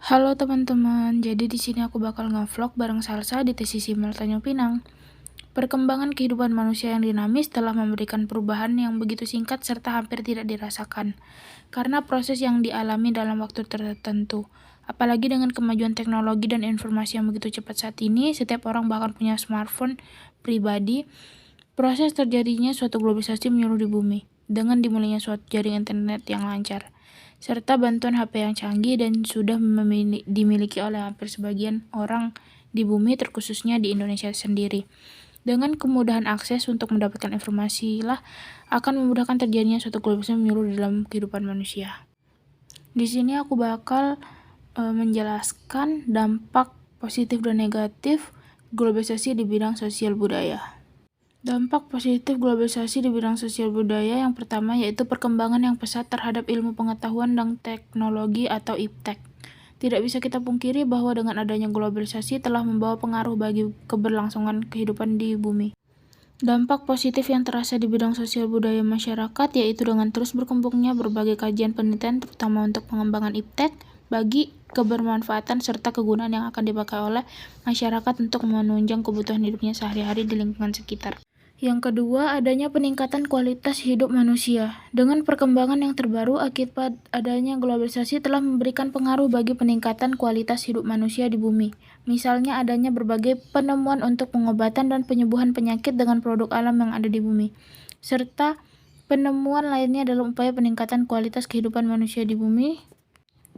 Halo teman-teman, jadi di sini aku bakal nge-vlog bareng Salsa di TC Simel Tanjung Pinang. Perkembangan kehidupan manusia yang dinamis telah memberikan perubahan yang begitu singkat serta hampir tidak dirasakan, karena proses yang dialami dalam waktu tertentu. Apalagi dengan kemajuan teknologi dan informasi yang begitu cepat saat ini, setiap orang bahkan punya smartphone pribadi. Proses terjadinya suatu globalisasi menyeluruh di bumi, dengan dimulainya suatu jaringan internet yang lancar, serta bantuan HP yang canggih dan sudah dimiliki oleh hampir sebagian orang di bumi, terkhususnya di Indonesia sendiri. Dengan kemudahan akses untuk mendapatkan informasi lah akan memudahkan terjadinya suatu globalisasi menyeluruh dalam kehidupan manusia. Di sini aku bakal menjelaskan dampak positif dan negatif globalisasi di bidang sosial budaya. Dampak positif globalisasi di bidang sosial budaya yang pertama yaitu perkembangan yang pesat terhadap ilmu pengetahuan dan teknologi atau iptek. Tidak bisa kita pungkiri bahwa dengan adanya globalisasi telah membawa pengaruh bagi keberlangsungan kehidupan di bumi. Dampak positif yang terasa di bidang sosial budaya masyarakat yaitu dengan terus berkembangnya berbagai kajian penelitian terutama untuk pengembangan iptek bagi kebermanfaatan serta kegunaan yang akan dipakai oleh masyarakat untuk menunjang kebutuhan hidupnya sehari-hari di lingkungan sekitar. Yang kedua, adanya peningkatan kualitas hidup manusia. Dengan perkembangan yang terbaru akibat adanya globalisasi telah memberikan pengaruh bagi peningkatan kualitas hidup manusia di bumi. Misalnya adanya berbagai penemuan untuk pengobatan dan penyembuhan penyakit dengan produk alam yang ada di bumi. Serta penemuan lainnya dalam upaya peningkatan kualitas kehidupan manusia di bumi.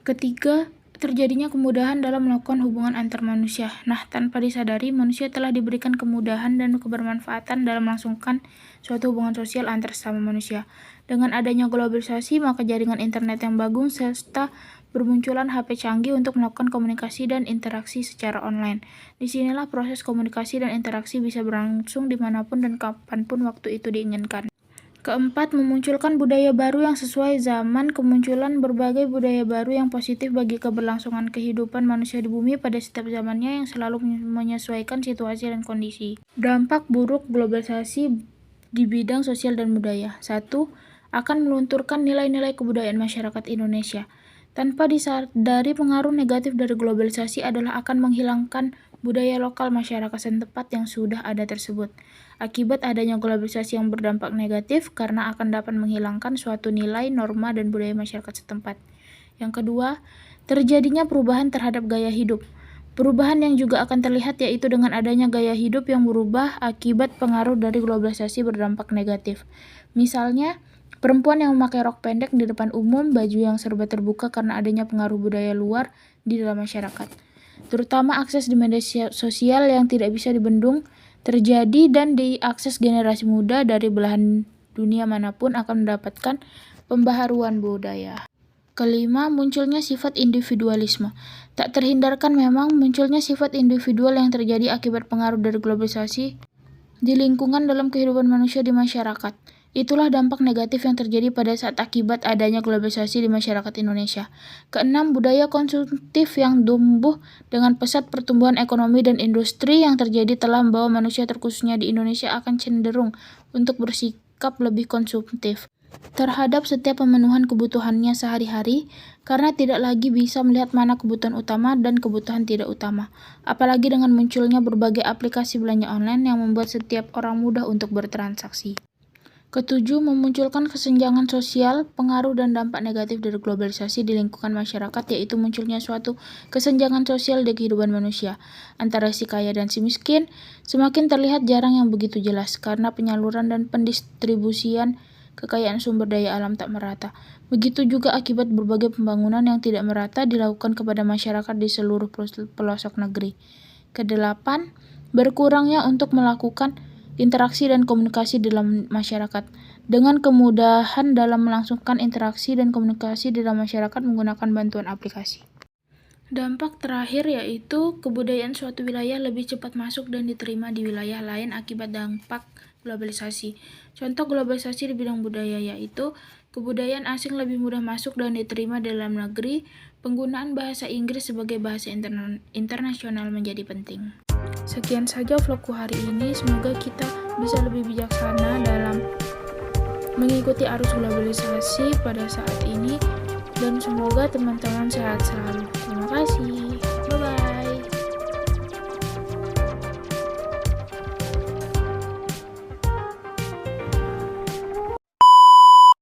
Ketiga, terjadinya kemudahan dalam melakukan hubungan antar manusia. Nah, tanpa disadari, manusia telah diberikan kemudahan dan kebermanfaatan dalam melangsungkan suatu hubungan sosial antar sesama manusia. Dengan adanya globalisasi, maka jaringan internet yang bagus serta bermunculan HP canggih untuk melakukan komunikasi dan interaksi secara online. Disinilah proses komunikasi dan interaksi bisa berlangsung dimanapun dan kapanpun waktu itu diinginkan. Keempat, memunculkan budaya baru yang sesuai zaman. Kemunculan berbagai budaya baru yang positif bagi keberlangsungan kehidupan manusia di bumi pada setiap zamannya yang selalu menyesuaikan situasi dan kondisi. Dampak buruk globalisasi di bidang sosial dan budaya. 1. Akan melunturkan nilai-nilai kebudayaan masyarakat Indonesia. Tanpa disadari, pengaruh negatif dari globalisasi adalah akan menghilangkan budaya lokal masyarakat setempat yang sudah ada tersebut. Akibat adanya globalisasi yang berdampak negatif karena akan dapat menghilangkan suatu nilai, norma, dan budaya masyarakat setempat. Yang kedua, terjadinya perubahan terhadap gaya hidup. Perubahan yang juga akan terlihat yaitu dengan adanya gaya hidup yang berubah akibat pengaruh dari globalisasi berdampak negatif. Misalnya, perempuan yang memakai rok pendek di depan umum, baju yang serba terbuka karena adanya pengaruh budaya luar di dalam masyarakat. Terutama akses di media sosial yang tidak bisa dibendung terjadi dan diakses generasi muda dari belahan dunia manapun akan mendapatkan pembaharuan budaya. Kelima, munculnya sifat individualisme. Tak terhindarkan memang munculnya sifat individual yang terjadi akibat pengaruh dari globalisasi di lingkungan dalam kehidupan manusia di masyarakat. Itulah dampak negatif yang terjadi pada saat akibat adanya globalisasi di masyarakat Indonesia. Keenam, budaya konsumtif yang tumbuh dengan pesat pertumbuhan ekonomi dan industri yang terjadi telah membawa manusia terkhususnya di Indonesia akan cenderung untuk bersikap lebih konsumtif terhadap setiap pemenuhan kebutuhannya sehari-hari karena tidak lagi bisa melihat mana kebutuhan utama dan kebutuhan tidak utama. Apalagi dengan munculnya berbagai aplikasi belanja online yang membuat setiap orang mudah untuk bertransaksi. Ketujuh, memunculkan kesenjangan sosial, pengaruh dan dampak negatif dari globalisasi di lingkungan masyarakat yaitu munculnya suatu kesenjangan sosial di kehidupan manusia antara si kaya dan si miskin semakin terlihat jarang yang begitu jelas karena penyaluran dan pendistribusian kekayaan sumber daya alam tak merata. Begitu juga akibat berbagai pembangunan yang tidak merata dilakukan kepada masyarakat di seluruh pelosok negeri. Kedelapan, berkurangnya untuk melakukan interaksi dan komunikasi dalam masyarakat. Dengan kemudahan dalam melangsungkan interaksi dan komunikasi dalam masyarakat menggunakan bantuan aplikasi. Dampak terakhir yaitu kebudayaan suatu wilayah lebih cepat masuk dan diterima di wilayah lain akibat dampak globalisasi. Contoh globalisasi di bidang budaya yaitu kebudayaan asing lebih mudah masuk dan diterima dalam negeri. Penggunaan bahasa Inggris sebagai bahasa internasional menjadi penting. Sekian saja vlogku hari ini, semoga kita bisa lebih bijaksana dalam mengikuti arus globalisasi pada saat ini dan semoga teman-teman sehat selalu. Terima kasih.